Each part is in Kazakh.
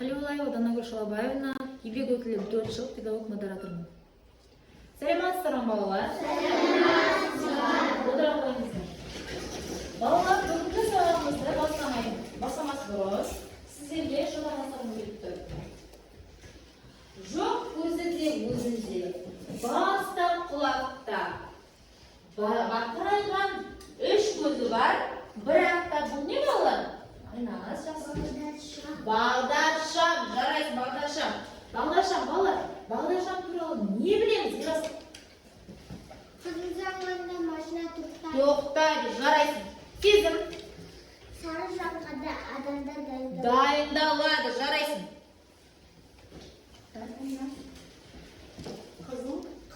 Халиуллаева Данагүл Шалабаевна, еңбек өтілі 4 жыл педагог модератормын. Сәлеметсіздер ме балалар? Отыра қойыңыздар. Балалар, бүгінгі сабағымызды бастамас бұрын сіздерге шола насырын үйретті. Жоқ көзі де өзінде, баста құлақта. Бақырайған 3 көзі бар, бірақ та бұл не балалар? Айнаңыз жақсы. Бағдаршам, жарайсың бағдаршам. Бағдаршам, балалар, бағдаршам туралы не білеміз? Biraz Kızıl zamanda maşına toxtaydı. Тоқтайды, жарайсың. Сезім Sarı zamanda adamda daydı. дайындалады, жарайсың.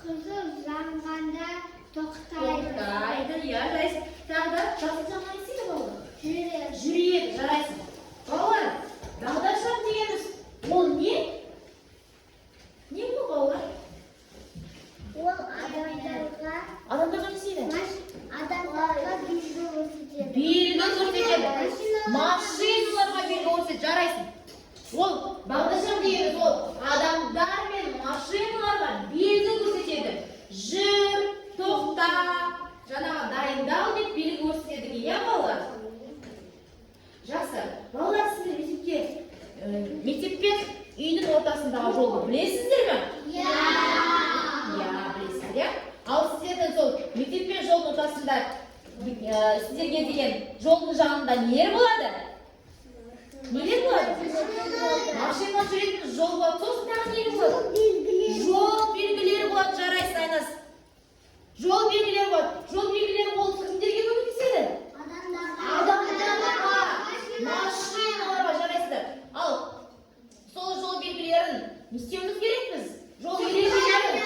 Kızıl zamanda toxtaydı. Тоқтайды, иә, жарайсың. Тағы да жақсы жаңа естейді балалар. Жүреді. Жүреді, жарайсың. Балалар, бағдаршам дегеніміз ол не? Не бұл балалар? Ол адамдарға Адамдарға не істейді? Адамдарға белгі көрсетеді. Белгі көрсетеді. Машиналарға белгі көрсетеді, жарайсың. Ол бағдаршам дегеніміз ол адамдар мен машиналарға белгі көрсетеді. Жүр, тоқта, жаңағы дайындал деп белгі көрсетеді, иә балалар? Жақсы. Балалар, сіздер мектеппен үйдің ортасындағы жолды білесіздер ме? Иә. Иә, білесіздер, иә? Ал сіздердің сол мектеппен жолдың ортасында сіздерге деген жолдың жағында нелер болады? Нелер болады? Машина жүретін жол болады. Сосын тағы нелер болады? Жол белгілері болады, жарайсың, Айнас. Жол белгілері болады. Жол белгілері ол кімдерге көмектеседі? Адамдарға, машиналарға, жарайсыздар. Ал сол жол белгілерін не істеуіміз керекпіз? Жол ережелерін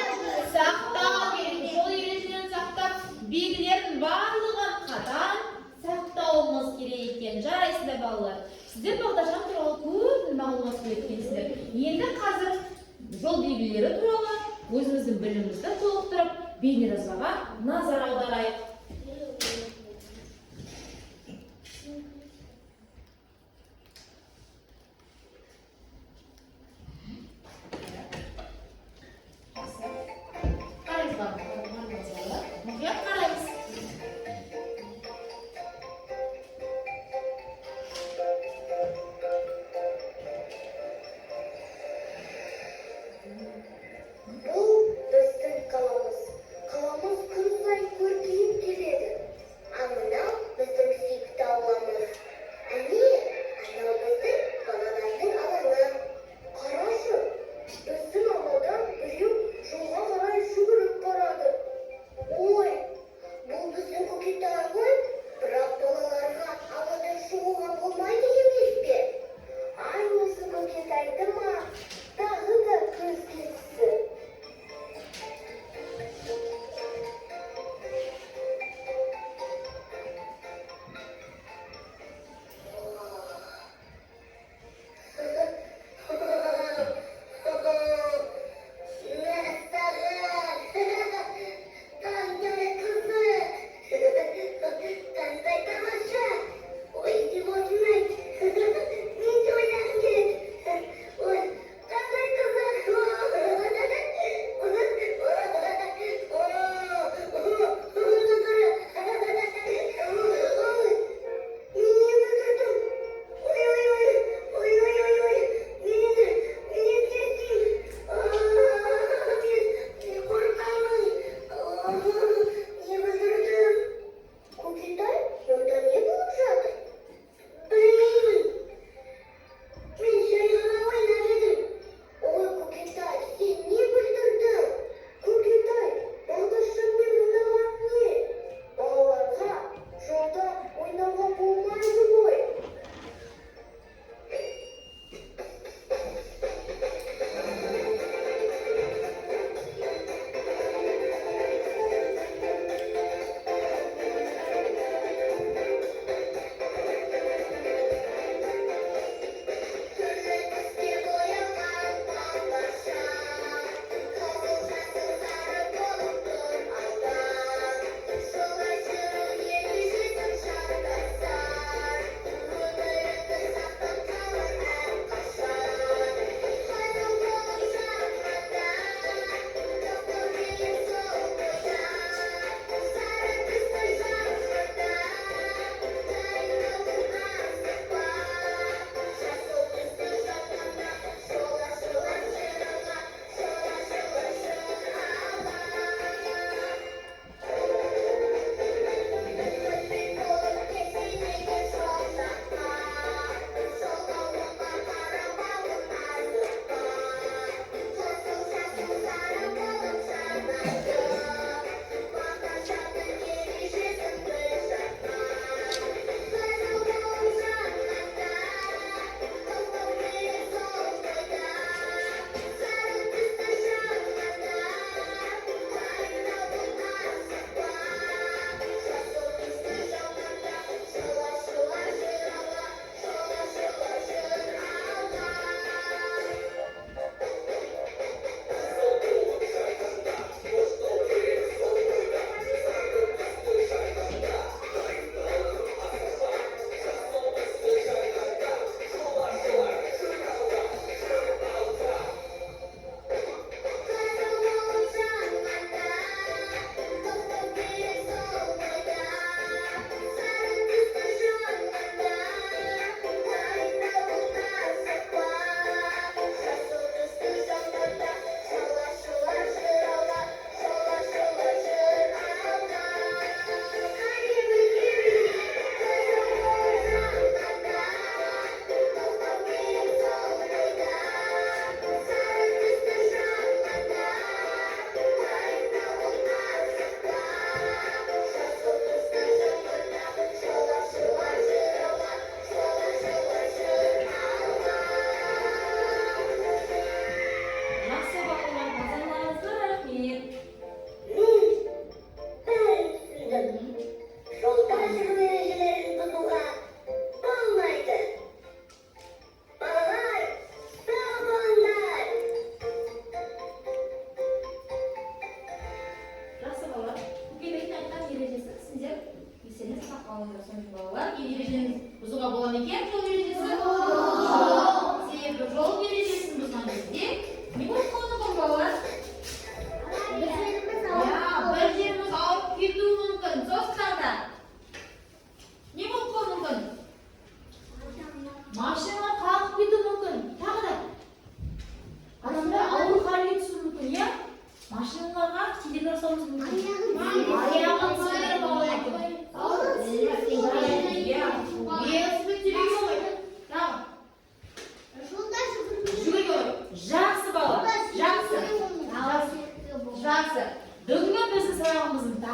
сақтау керек. Жол ережелерін сақтап, белгілерін барлығын қатаң сақтауымыз керек екен. Жарайсыздар балалар. Сіздер бағдаршам туралы көп мағлұмат білетінсіздер. Енді қазір жол белгілері туралы өзіміздің білімімізді толықтырып, бейнежазбаға назар аударайық. Мұқият қараймыз. Бұл біздің қаламыз. Қаламыз күн сайын көркейіп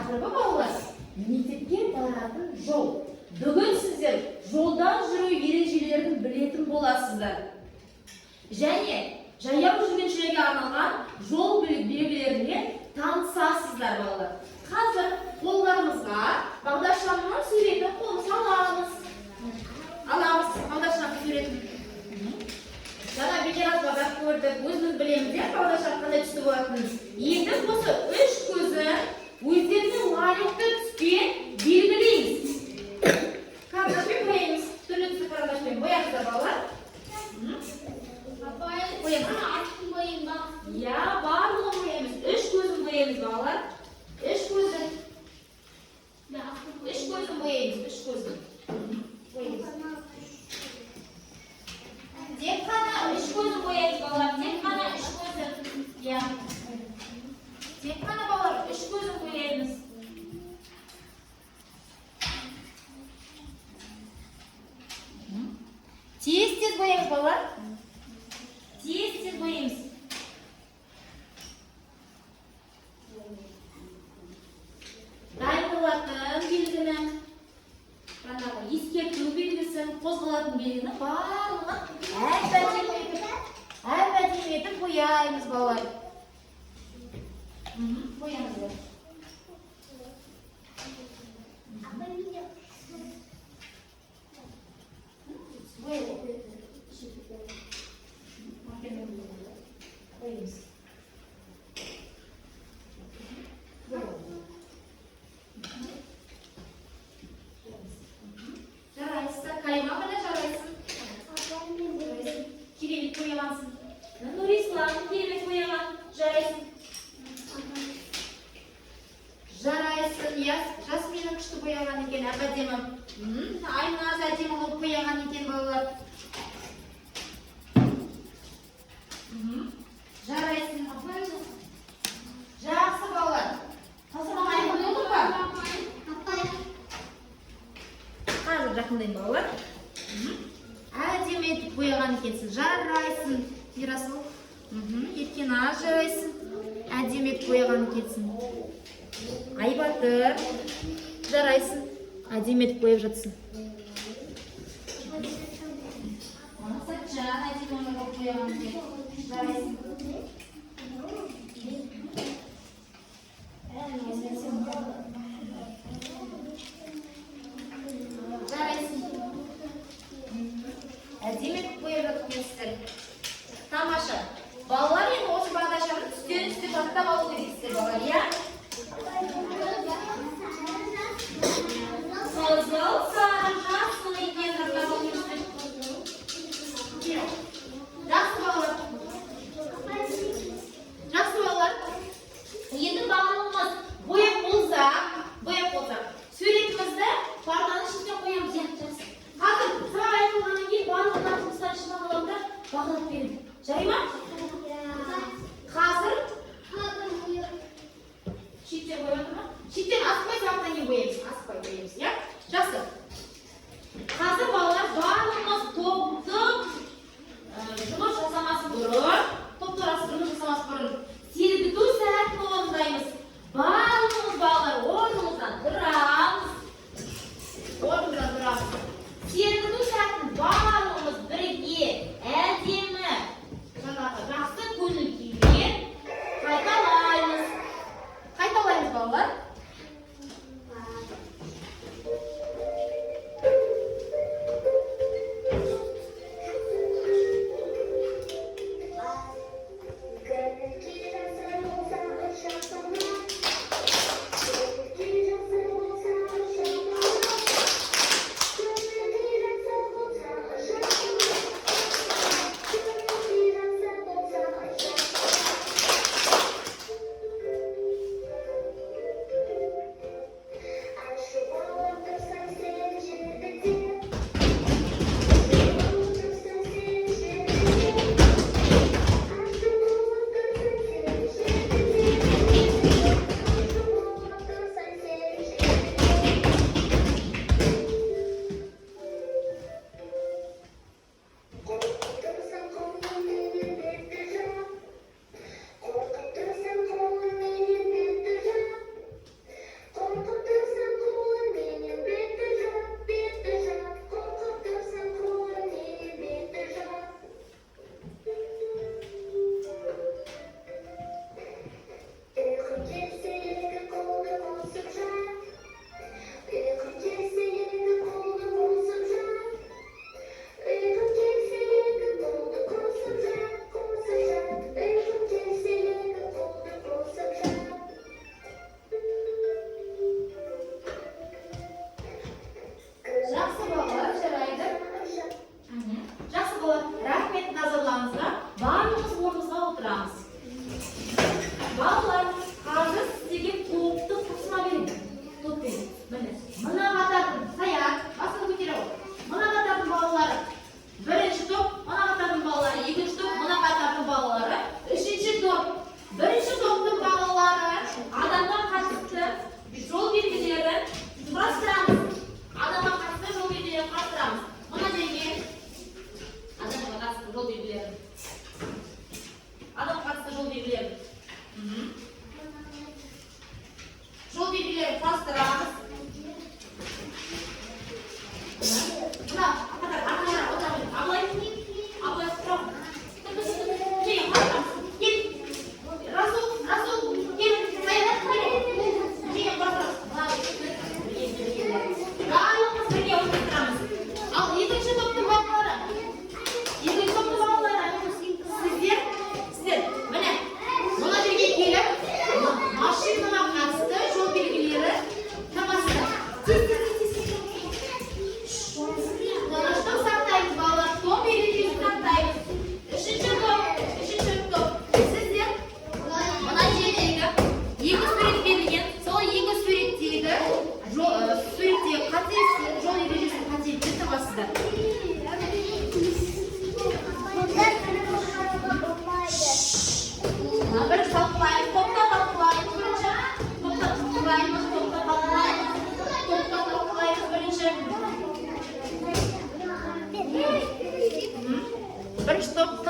Тақырыбы балалар, мектепке баратын жол. Бүгін сіздер жолдан жүру ережелерін білетін боласыздар. Және жаяу жүргіншілерге арналған жол белгілеріне танысасыздар балалар. Қазір қолдарымызға бағдаршамның суретін қолымызға аламыз. Бағдаршамның суретін. Жаңа бейнеразбада көрдік, өзіміз білеміз, бағдаршам қандай түсті болатынын. Енді осы үш көзін өздеріне лайықты түспен белгілейміз. Карандашпен бояймыз. Түрлі түсті карандашпен бояңыздар балалар. Я, барлығын бояймыз. Үш көзін бояймыз балалар. Үш көзін бояймыз. Үш көзін. Тек қана үш көзін бояймыз балалар. Тек қана үш көзін. Я. Тек қана балалар үш көзін бояймыз. Тез-тез бояймыз балалар. Тез-тез бояймыз. Дайын болатын белгіні, ескерту белгісін, қозғалатын белгіні барлығын әп-әдемі етіп бояймыз балалар. Бояңыздар. Жарайсыздар, кайма білі жарайсың. Керемет бояғансың. Нұрислам, керемет бояған. Жарайсың. Жарайсың, Жасминнің күшті бояған екен, әп-әдемі. Айназ әдемі қылып бояған екен балалар. Жарайсың. Жақсы балалар. Тасырман айқын olur ба? Қазір жақындайын балалар. Әдемі етіп бояған екенсің. Жарайсың. Ерасыл. Еткен аз жарайсың. Әдемі етіп бояған екенсің. Айбатыр. Жарайсың. Әдемі етіп бояп жатсың. Мақсатжан әдемі етіп бояған екен. Жарайсың. Жарайсың. Әдемі етіп бояп жатсыңдар. Тамаша. Балалар енді осы бағдаршамның үстен жаттап алу керексіздер балалар, иә? Қызыл, сары, жасыл екен жаттап алу керексіздер. Жақсы балалар. Жақсы балалар. Енді барлығымыз бояп болсақ, суретімізді партаның ішіне қоямыз, жақсы. Қазір сабақ аяқталғаннан кейін барлығын жұмыстан шығып аламын да бағалап беремін. Жарай ма? Қазір шеттен бояды ма? Шеттен асықпай сабақтан кейін боямыз. Асықпай боямыз, иә? Жақсы. Қазір балалар барлығымыз топтық жұмыс жасамас бұрын, сергіту сәтін орындаймыз. Барлығымыз балалар орнымыздан тұрамыз. Сергіту сәтін барлығымыз бірге әдемі, жақсы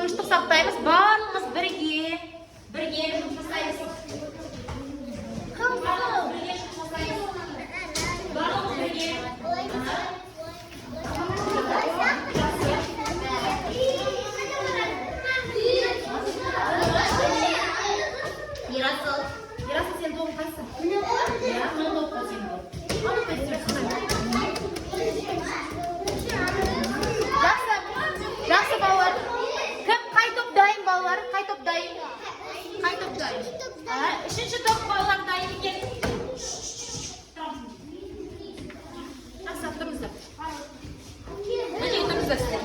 тыныштық сақтаймыз. Барлығымыз бірге жұмыс жасаймыз. Барлығымыз бірге. Ерасыл, сен тоғын қайсың? Мен тоғын сен тоғын. Жақсы балалар. Кім қай топ дайын балалар? Қай топ дайын? Үшінші топ балалар дайын екен. Жақсы, тұрыңыздар. Мына отырыңыздар сіздер.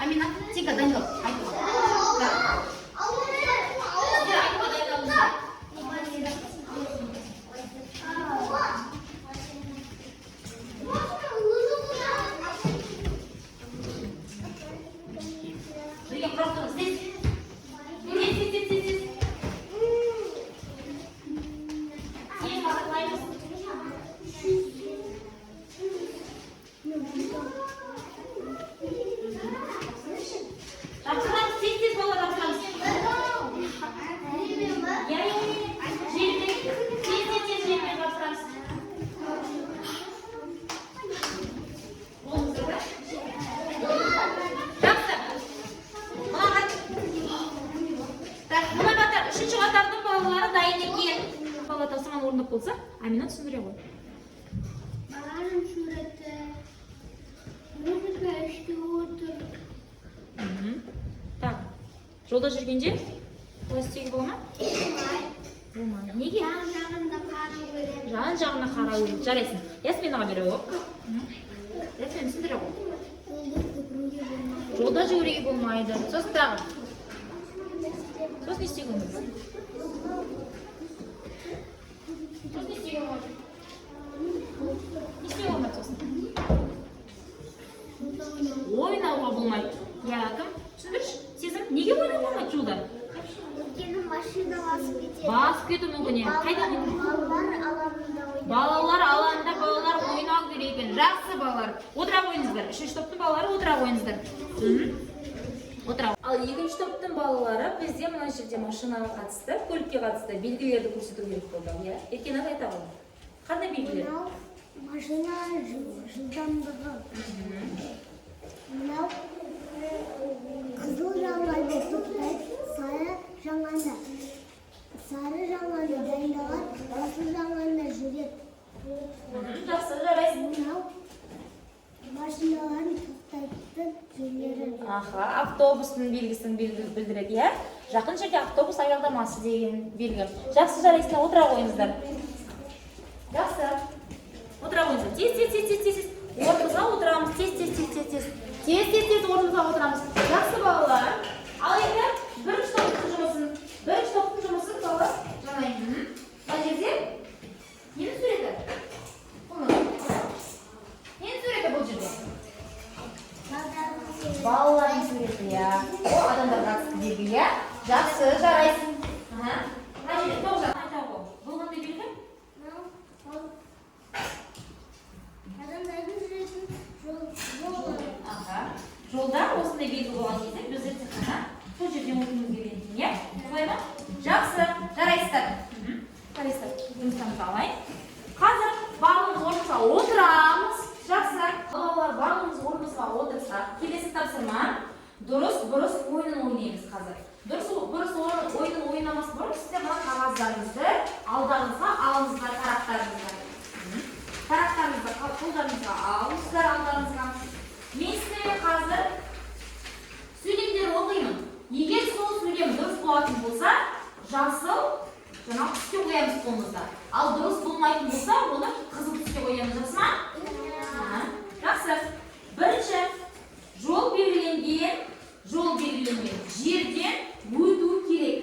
Амина, тихо, дайындал. Болса, Амина түсіндіре ғой. Баланың суреті, музыка іште отыр. Так, жолда жүргенде қалай істеуге бола ма? Болмайды. Неге? Жан-жағында қарау керек. Жан-жағына қарау керек. Жарайсың. Ясминаға бере ғой. Ясмин түсіндіре ғой. Жолда жүгіруге болмайды. Сосын тағы. Сосын не істеуге болмайды? Ойнауға болмайды. Кім? Түсіндірші, сезім, неге ойнауға болмайды жолда? Өйткені машина басып кетеді. Басып кету мүмкін. Қайда ойнау? Балалар алаңында Балалар ойнау керек екен. Жақсы балалар. Отыра қойыңыздар. Үшінші топтың балалары отыра қойыңыздар. Отыра. Ал екінші топтың балалары бізде мына жерде машинаға қатысты, көлікке қатысты белгілерді көрсету керек болды. Еркенат айта ғой. Қандай белгілер? Машина жылдамдығы. Мынау қызыл жанғанда тоқтайды, сары жанғанда дайындалады, жасыл жанғанда жүреді. Жақсы, жарайсың. Мынау машиналарын тоқтайтын жерлері. Автобустың белгісін білдіреді, иә? Жақын жерде автобус аялдамасы деген белгі. Жақсы, жарайсың, отыра қойыңыздар. Жақсы. Отыра қойыңыздар. Тез. Орнымызға отырамыз. Тез. Тез орнымызға отырамыз. Жақсы балалар. Ал енді бірінші топтың жұмысын балалар. Жанайын. Мына жерде нені суреті? Нені суреті бұл жерде? Балалардың суреті, иә. Ол адамдар қатысты белгі, иә. Жақсы, жарайсың. Мына жерде тоғжан айта ғой. Бұл қандай белгі? Жолда осындай белгі болған кезде біз ертеңіне сол жерден оқуымыз керек екен, иә? Солай ма? Жақсы, жарайсыздар. Жұмыстарымызды алайын. Қазір барлығымыз орнымызға отырамыз. Жақсы. Балалар барлығымыз орнымызға отырсақ, келесі тапсырма дұрыс ойынын ойнаймыз қазір. Дұрыс ойынын ойнамас бұрын сіздер мына қағаздарыңызды алдарыңызға алыңыздар, тарақтарыңызды қолдарыңызға алыңыздар алдарыңызға. Мен сіздерге қазір сөйлемдер оқимын. Егер сол сөйлем дұрыс болатын болса, жасыл жаңағы түске қоямыз қолымызда. Ал дұрыс болмайтын болса, оны қызыл түске қоямыз, жақсы ма? Жақсы. Бірінші, жол белгіленген жерден өту керек.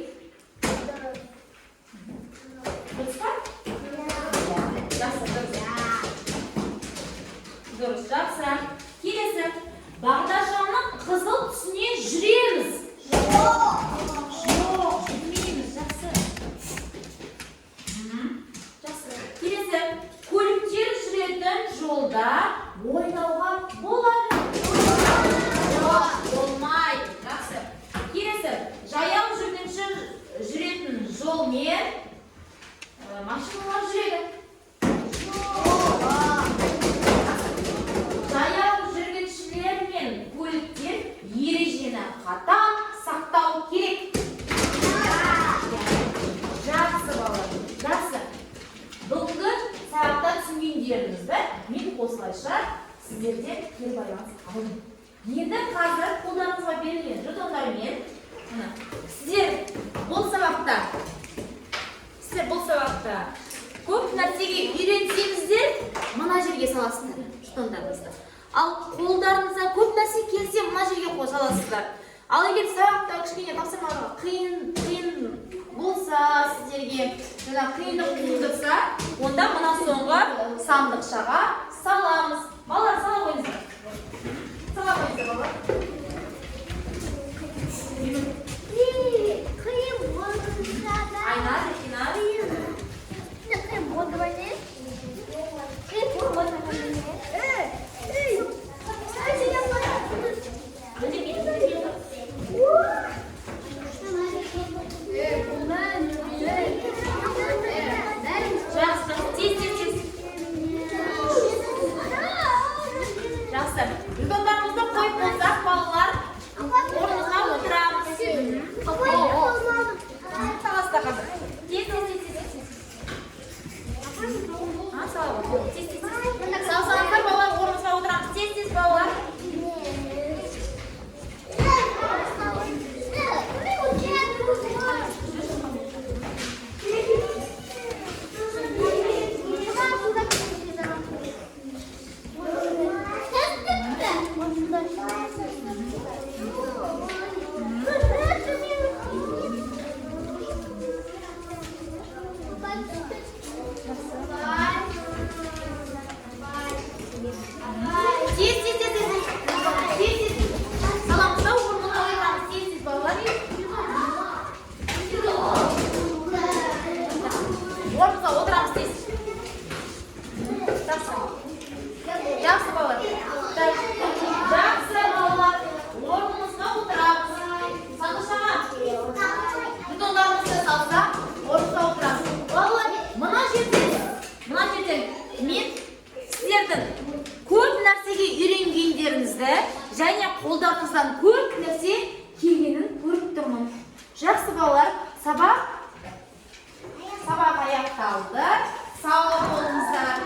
Дұрыс па? Жақсы, дұрыс. Жақсы. Келесі, бағдаршамның қызыл түсіне жүреміз. Жоқ, жүрмейміз. Жақсы. Жақсы. Келесі, көліктер жүретін жолда ойнауға болады. Жоқ, болмайды. Жақсы. Келесі, жаяу жүретін жолмен машиналар жүреді. Жаяу жүргіншілер мен көліктер ережені қатаң сақтау керек. Жақсы балалар. Жақсы. Бүгінгі сабақта түсінгендеріңізді мен осылайша сіздерден кері байланыс алдым. Енді қазір қолдарыңызға берілген жетондармен сіздер бұл сабақта көп нәрсеге үйренсеңіздер, мына жерге саласыздар жетондарыңызды. Ал қолдарыңызға көп нәрсе келсе, мына жерге саласыздар. Ал егер сабақта кішкене тапсырмаларға қиын болса, сіздерге қиындық туындырса, онда мына соңғы сандықшаға саламыз. Балалар, сала қойыңыздар. Сала қойыңыздар, балалар. Айна, Рекина. Жақсы. Жетондарымызды қойып болсақ, балалар, орнымызға отырамыз. Саласыздар қазір. Салсаңыздар, балалар, орнымызға отырамыз. Тез, балалар. Саламызда орнымызға отырамыз. Тез, балалар. Орнымызға отырамыз. Тез. Жақсы, балалар. Жақсы, балалар. Орнымызға отырамыз. Сандықшаға жетондарымызды салсақ, орнымызға отырамыз. Балалар, мына жерден мен сіздердің көп нәрсеге үйренгендеріңізді және қолдарыңыздан көп нәрсе келгенін көріп тұрмын. Жақсы, балалар, сабақ аяқталды. Сау болыңыздар.